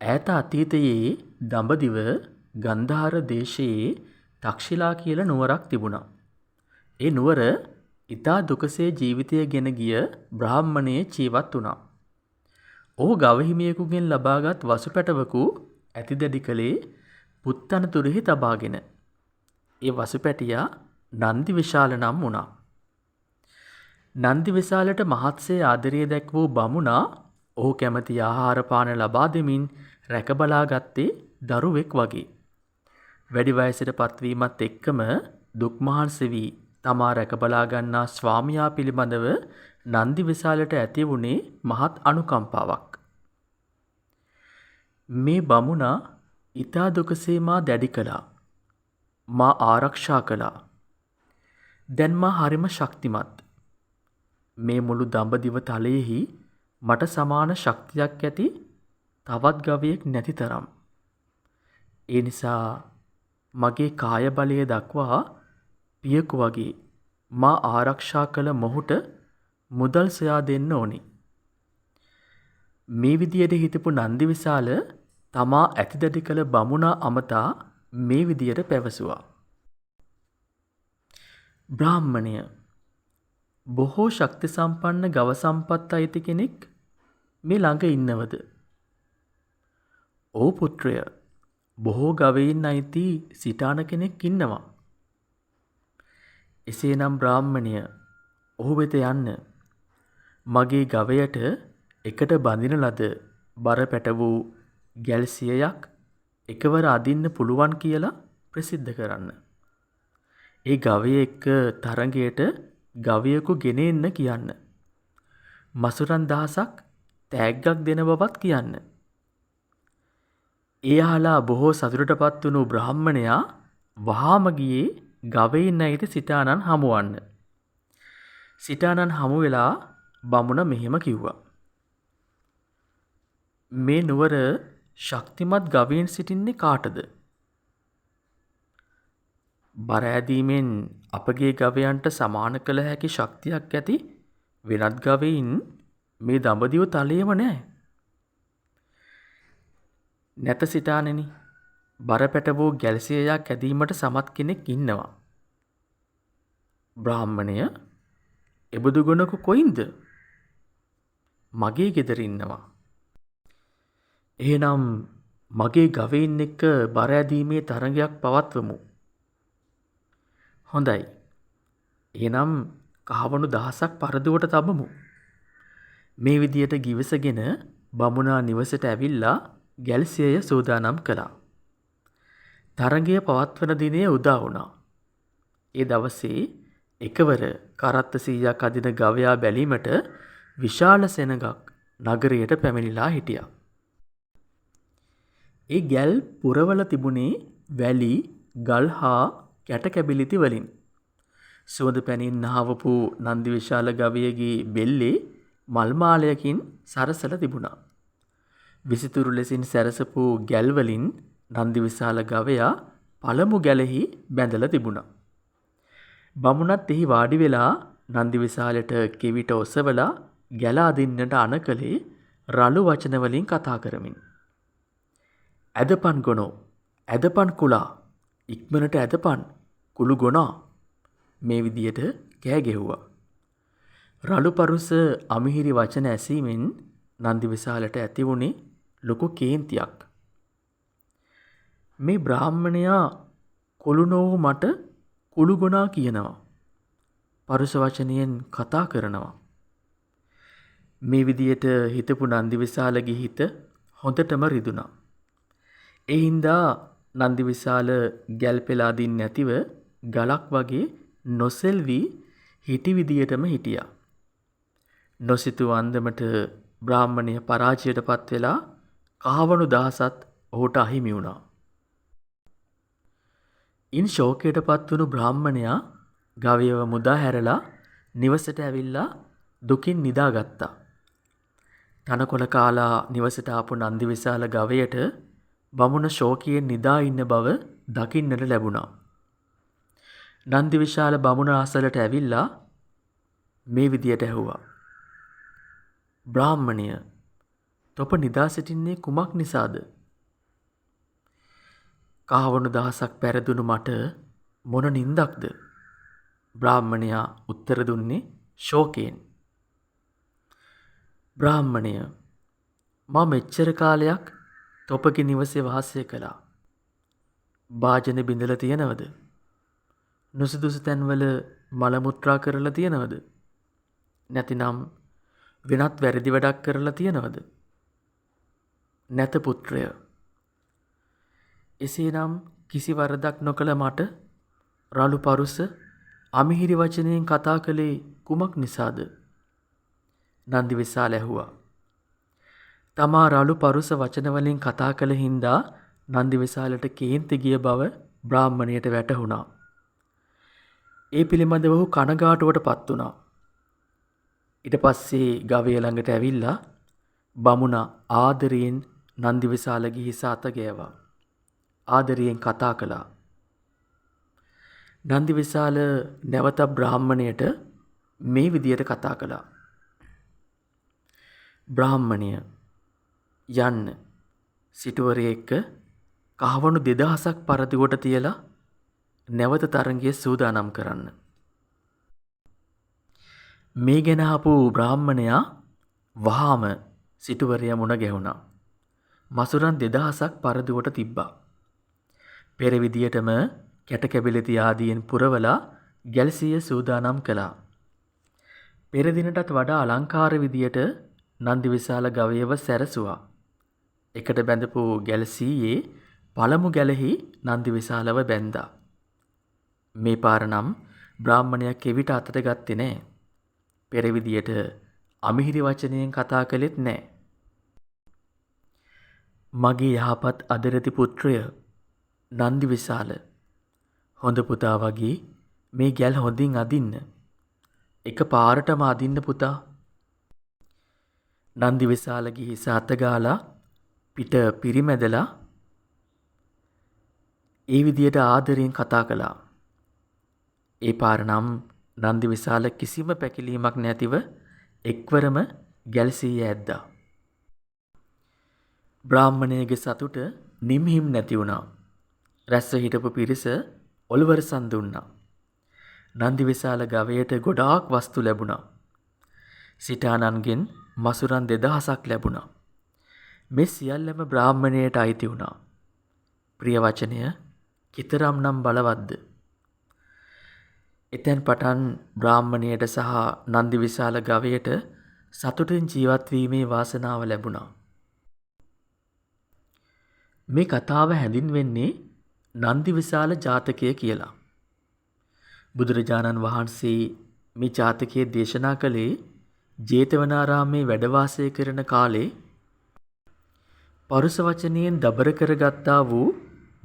ඈත අතීතයේ දඹදිව ගන්ධාර දේශයේ තක්ෂිලා කියලා නුවරක් තිබුණා. ඒ නුවර ඊතා දුකසේ ජීවිතය ගෙන ගිය බ්‍රාහ්මණයෙක් ජීවත් වුණා. ඔහු ගවහිමියෙකුගෙන් ලබාගත් වසුපැටවකු ඇතිදැඩි කළේ පුත්තනතුරෙහි තබාගෙන. ඒ වසුපැටියා නන්දි විශාල නම් වුණා. නන්දි විශාලට මහත්සේ ආදරය දැක් වූ බමුණා ඔහු කැමති ආහාර පාන ලබා දෙමින් රැකබලා ගත්තේ දරුවෙක් වගේ. වැඩි වයසට පත්වීමත් එක්කම දුක් මහන්සි වී තමා රැකබලා ගන්නා ස්වාමියා පිළිබඳව නන්දි විශාලට ඇති වුණේ මහත් අනුකම්පාවක්. මේ බමුණා ඊතා දුකසේ මා දැඩි කළා. මා ආරක්ෂා කළා. දැන් මා හරිම ශක්තිමත්. මේ මුළු දඹදිව තලයේහි මට සමාන ශක්තියක් ඇති තවත් ගවයෙක් නැති තරම්. ඒ නිසා මගේ කාය බලය දක්වා පියකු වගේ මා ආරක්ෂා කළ මොහුට මුදල් සොයා දෙන්න ඕනි. මේ විදියට හිතපු නන්දි විශාල තමා ඇතිදැඩි කළ බමුණා අමතා මේ විදියට පැවසුවා. බ්‍රාහ්මණය, බොහෝ ශක්ති සම්පන්න ගව සම්පත් අයිති කෙනෙක් මේ ළඟ ඉන්නවද? "ඔව් පුත්‍රය, බොහෝ ගවයින් අයිති සිටාන කෙනෙක් ඉන්නවා." "එසේනම් බ්‍රාහ්මණය, ඔහු වෙත යන්න. මගේ ගවයට එකට බඳින ලද බර පැට වූ ගැල් 100ක් එකවර අදින්න පුළුවන් කියලා ප්‍රසිද්ධ කරන්න. ඒ ගවය එක්ක තරඟයට ගවයෙකු ගෙන එන්න කියන්න. මසුරන් 1000ක් තෑග්ගක් දෙන බවත් කියන්න." ඒ අහලා බොහෝ සතුටටපත් වුණු බ්‍රාහ්මණයා වහාම ගියේ ගවයින් අයිති සිටානන් හමුවන්න. සිටානන් හමු වෙලා බමුණ මෙහෙම කිව්වා. "මේ නුවර ශක්තිමත් ගවයින් සිටින්නේ කාටද? බර ඇදීමෙන් අපගේ ගවයන්ට සමාන කළ හැකි ශක්තියක් ඇති වෙනත් ගවයින් මේ දඹදිව තලයේම නැහැ. නැත සිටානනි, බර පැට වූ ගැල් 100ක් ඇදීමට සමත් කෙනෙක් ඉන්නවා." "බ්‍රාහ්මණය, එබඳු ගුණක කොයින්ද?" "මගේ ගෙදර ඉන්නවා." "එහෙනම් මගේ ගවයින් එක්ක බර ඇදීමේ තරඟයක් පවත්වමු." "හොඳයි. එහෙනම් කහවණු 1000ක් පරදුවට තබමු." මේ විදියට ගිවිසගෙන බමුණා නිවසට ඇවිල්ලා ගැල් 100 සූදානම් කළා. තරඟය පවත්වන දිනය උදා වුණා. ඒ දවසේ එකවර කරත්ත 100ක් අදින ගවයා බැලීමට විශාල සෙනඟක් නගරයට පැමිණිලා හිටියා. ඒ ගැල් පුරවල තිබුණේ වැලි, ගල් හා කැට කැබිලිති වලින්. සුවඳ පැනින් නහවපු නන්දි විශාල ගවයගේ බෙල්ලේ මල් මාලයකින් සරසලා තිබුණා. විසිතුරු ලෙසින් සැරසපු ගැල් වලින් නන්දි විශාල ගවයා පළමු ගැලෙහි බැඳලා තිබුණා. බමුණත් එහි වාඩි වෙලා නන්දි විශාලට කෙවිත ඔසවලා ගැල අදින්නට අනකලේ රළු වචන වලින් කතා කරමින්. "ඇදපන් ගොනෝ, ඇදපන් කුලා, ඉක්මනට ඇදපන් කුළු ගොනා." මේ විදියට කෑ ගැහුවා. රළු පරුස අමිහිරි වචන ඇසීමෙන් නන්දි විශාලට ඇති වුණේ ලොකු කේන්තියක්. මේ බ්‍රාහ්මණයා කුළු නොවූ මට කුළු ගොනා කියනවා. පරුස වචනයෙන් කතා කරනවා. මේ විදියට හිතපු නන්දි විශාලගේ හිත හොඳටම රිදුනා. ඒ හින්දා නන්දි විශාල ගැල් පෙළ අදින්න නැතිව ගලක් වගේ නොසෙල්වි හිටි විදියටම හිටියා. නොසිතූ අන්දමට බ්‍රාහ්මණය පරාජයටපත් වෙලා කහවණු 1000ත් ඔහුට අහිමි වුණා. ඉන් ශෝකයටපත් වුණු බ්‍රාහ්මණයා ගවයව මුදා හැරලා නිවසට ඇවිල්ලා දුකින් නිදාගත්තා. තනකොළ කාලා නිවසට ආපු නන්දි විශාල ගවයට බමුණ ශෝකයෙන් නිදා ඉන්න බව දකින්නට ලැබුණා. නන්දි විශාල බමුණ අසලට ඇවිල්ලා මේ විදියට ඇහුවා. "බ්‍රාහ්මණය, තොප නිදා සිටින්නේ කුමක් නිසාද? කහවණු දහසක් පැරදුණු මට මොන නින්දක්ද? බ්‍රාහ්මණයා උත්තර දුන්නේ ශෝකයෙන්. බ්‍රාහ්මණය, මා මෙච්චර කාලයක් තොපගේ නිවසේ වාසය කළා. භාජන බිඳලා තියනවද? නුසුදුසු තැන්වල මල මුත්‍රා කරලා තියනවද? නැතිනම් වෙනත් වැරදි වැඩක් කරලා තියනවද? නැත පුත්‍රය. එසේනම් කිසි වරදක් නොකළ මට රළු පරුස අමිහිරි වචනයෙන් කතා කළේ කුමක් නිසාද? නන්දිවිසාල ඇහුවා. තමා රළු පරුස වචන වලින් කතා කළ හින්දා නන්දිවිසාලට කේන්ති ගිය බව බ්‍රාහ්මණයට වැටහුණා. ඒ පිළිබඳව ඔහු කනගාටුවට පත් වුණා. ඊට පස්සේ ගවය ළඟට ඇවිල්ලා බමුණා ආදරයෙන් නන්දිවිසාලගේ හිස අත ගෑවා. ආදරයෙන් කතා කළා. නන්දිවිසාල නැවත බ්‍රාහ්මණයට මේ විදියට කතා කළා. බ්‍රාහ්මණය, යන්න සිටුවරේ එක්ක කහවණු 2000ක් පරදිවට තියලා නැවත තරඟය සූදානම් කරන්න. මේ ගැන අහපු බ්‍රාහ්මණයා වහාම සිටුවරයා මුණ ගැහුණා. මසුරන් 2000ක් පරදිවට තිබ්බා. පෙර විදියටම කැටකැබිලි ආදියෙන් පුරවලා ගැල්සිය සූදානම් කළා. පෙර දිනටත් වඩා අලංකාර විදියට නන්දිවිසාල ගවයව සැරසුවා. එකට බැඳපු ගැල්සියේ පළමු ගැලෙහි නන්දිවිසාලව බැඳා. මේ පාර නම් බ්‍රාහ්මණයා කෙවිත අතට ගත්තේ නෑ. පෙර විදියට අමිහිරි වචනයෙන් කතා කළෙත් නෑ. මගේ යහපත් අදරති පුත්‍රය නන්දිවිසාල, හොඳ පුතා වගේ මේ ගැල් හොඳින් අදින්න. එක පාරටම අදින්න පුතා. නන්දිවිසාලගේ හිස අත ගාලා පිට පිරිමැදලා ඒ විදියට ආදරයෙන් කතා කළා. ඒ පාර නම් නන්දිවිසාල කිසිම පැකිලීමක් නැතිව එක්වරම ගැල්සිය ඇද්දා. බ්‍රාහ්මණයගේ සතුට නිම්හිම් නැති වුණා. රැස්ව හිටපු පිරිස ඔලවරසන් දුන්නා. නන්දිවිසාල ගවයට ගොඩාක් වස්තු ලැබුණා. සිටානන්ගෙන් මසුරන් 2000ක් ලැබුණා. මේ සියල්ලම බ්‍රාහ්මණයට අයිති වුණා. ප්‍රිය වචනය කිතරම්නම් බලවත්ද? එතෙන් පටන් බ්‍රාහ්මණයට සහ නන්දිවිසාල ගවයට සතුටින් ජීවත් වීමේ වාසනාව ලැබුණා. මේ කතාව හැඳින්වෙන්නේ නන්දිවිසාල ජාතකය කියලා. බුදුරජාණන් වහන්සේ මේ ජාතකයේ දේශනා කළේ ජේතවනාරාමේ වැඩ වාසය කරන කාලේ පරුස වචනයෙන් දබර කරගත්තා වූ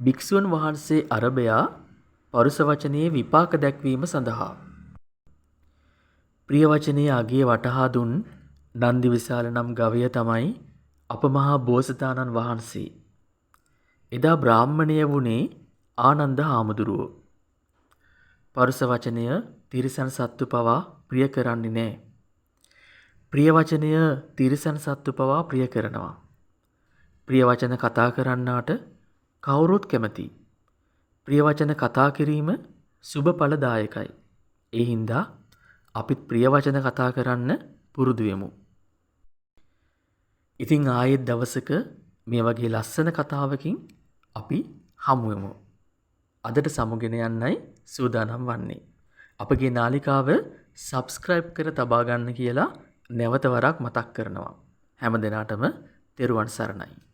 භික්ෂුන් වහන්සේ අරබයා පරුස වචනයේ විපාක දැක්වීම සඳහා. ප්‍රිය වචනයේ අගය වටහා දුන් නන්දිවිසාල නම් ගවය තමයි අප මහා බෝසතාණන් වහන්සේ. එදා බ්‍රාහ්මණය වුණේ ආනන්ද හාමුදුරුවෝ. පරුස වචනය තිරිසන් සත්තු පවා ප්‍රිය කරන්නේ නැහැ. ප්‍රිය වචනය තිරිසන් සත්තු පවා ප්‍රිය කරනවා. ප්‍රිය වචන කතා කරන්නාට කවුරුත් කැමතියි. ප්‍රිය වචන කතා කිරීම සුබ ඵලදායකයි. ඒ හින්දා අපිත් ප්‍රිය වචන කතා කරන්න පුරුදු වෙමු. ඉතින් ආයෙත් දවසක මේ වගේ ලස්සන කතාවකින් අපි හමු වෙමු. අදට සමුගෙන යන්නයි සූදානම් වන්නේ. අපගේ නාලිකාව subscribe කර තබා ගන්න කියලා නැවත වරක් මතක් කරනවා. හැම දිනාටම තෙරුවන් සරණයි.